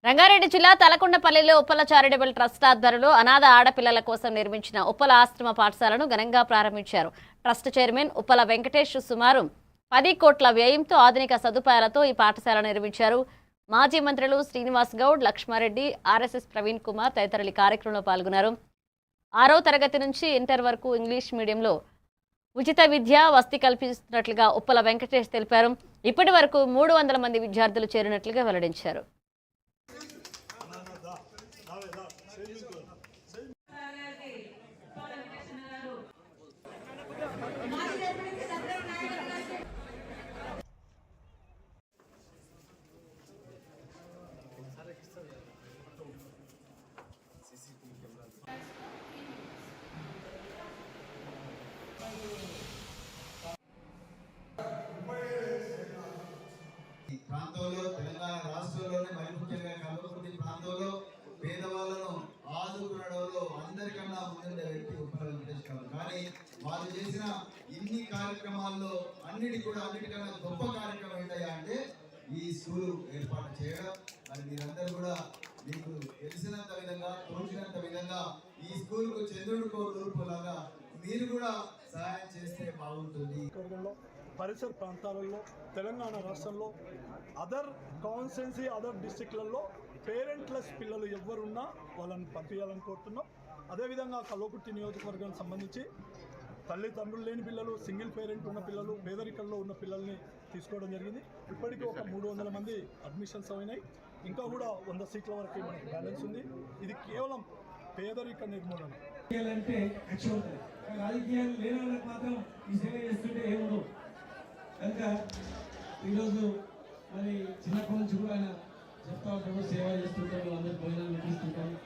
రంగారెడ్డి జిల్లా తలకొండపల్లిలో Uppala charitable trust ఆధ్వర్యంలో అనాథ ఆడపిల్లల కోసం నిర్మించిన ఉప్పల ఆశ్రమ పాఠశాలను ఘనంగా ప్రారంభించారు. ట్రస్ట్ చైర్మన్ ఉప్పల వెంకటేష్ సుమారు 10 కోట్ల వ్యయంతో ఆధునిక సదుపాయాలతో ఈ పాఠశాలను నిర్మించారు. మాజీ మంత్రులు శ్రీనివాస్ గౌడ్, లక్ష్మారెడ్డి, ఆర్ఎస్ఎస్ ప్రవీణ్ కుమార్ తదితరులు కార్యక్రమంలో పాల్గొన్నారు. 6వ తరగతి నుంచి ఇంటర్ వరకు ఇంగ్లీష్ మీడియంలో ఉచిత విద్య వసతి కల్పిస్తున్నట్లుగా ఉప్పల వెంకటేష్ తెలిపారు. ఇప్పటి వరకు 300 మంది విద్యార్థులు చేరినట్లుగా వెల్లడించారు. ఈ ప్రాంతంలో తెలంగాణ రాష్ట్రంలోనే మరి ముఖ్యంగా కల్వకుర్తి ప్రాంతంలో పేదవాళ్ళను ఆదుకునడంలో అందరికన్నా ముందుండే వ్యక్తి ఉప్పల వెంకటేష్ గారు. కానీ వారు చేసిన ఇన్ని కార్యక్రమాల్లో అన్నిటికన్నా గొప్ప కార్యక్రమం ఏంటయ్యా అంటే ఈ స్కూల్ ఏర్పాటు చేయడం. మరి మీరందరూ కూడా మీకు తెలిసినంత విధంగా తోచినంత విధంగా ఈ స్కూల్కు చంద్రుడికో రూపులాగా మీరు కూడా సహాయం చేస్తే బాగుంటుంది. పరిసర ప్రాంతాలలో తెలంగాణ రాష్ట్రంలో అదర్ కాన్స్టిట్యున్సీ అదర్ డిస్ట్రిక్ట్లలో పేరెంట్లెస్ పిల్లలు ఎవరున్నా వాళ్ళని పంపించాలని కోరుతున్నాం. అదేవిధంగా కల్వకుర్తి నియోజకవర్గానికి సంబంధించి తల్లిదండ్రులు లేని పిల్లలు, సింగిల్ పేరెంట్ ఉన్న పిల్లలు, పేదరికంలో ఉన్న పిల్లల్ని తీసుకోవడం జరిగింది. ఇప్పటికీ ఒక 300 మంది అడ్మిషన్స్ అయినాయి. ఇంకా కూడా 100 సీట్ల వరకు మనకు బ్యాలెన్స్ ఉంది. ఇది కేవలం పేదరిక నిర్మూలన. రాజకీయాలు లేని వాళ్ళకి మాత్రం ఈ సేవ చేస్తుంటే ఏముండవు కనుక ఈరోజు మరి చిన్నప్పటి నుంచి కూడా ఆయన చెప్తా ఉంటాడు, సేవ చేస్తుంటాడు, అందరికి భోజనాలు ఇస్తుంటాడు.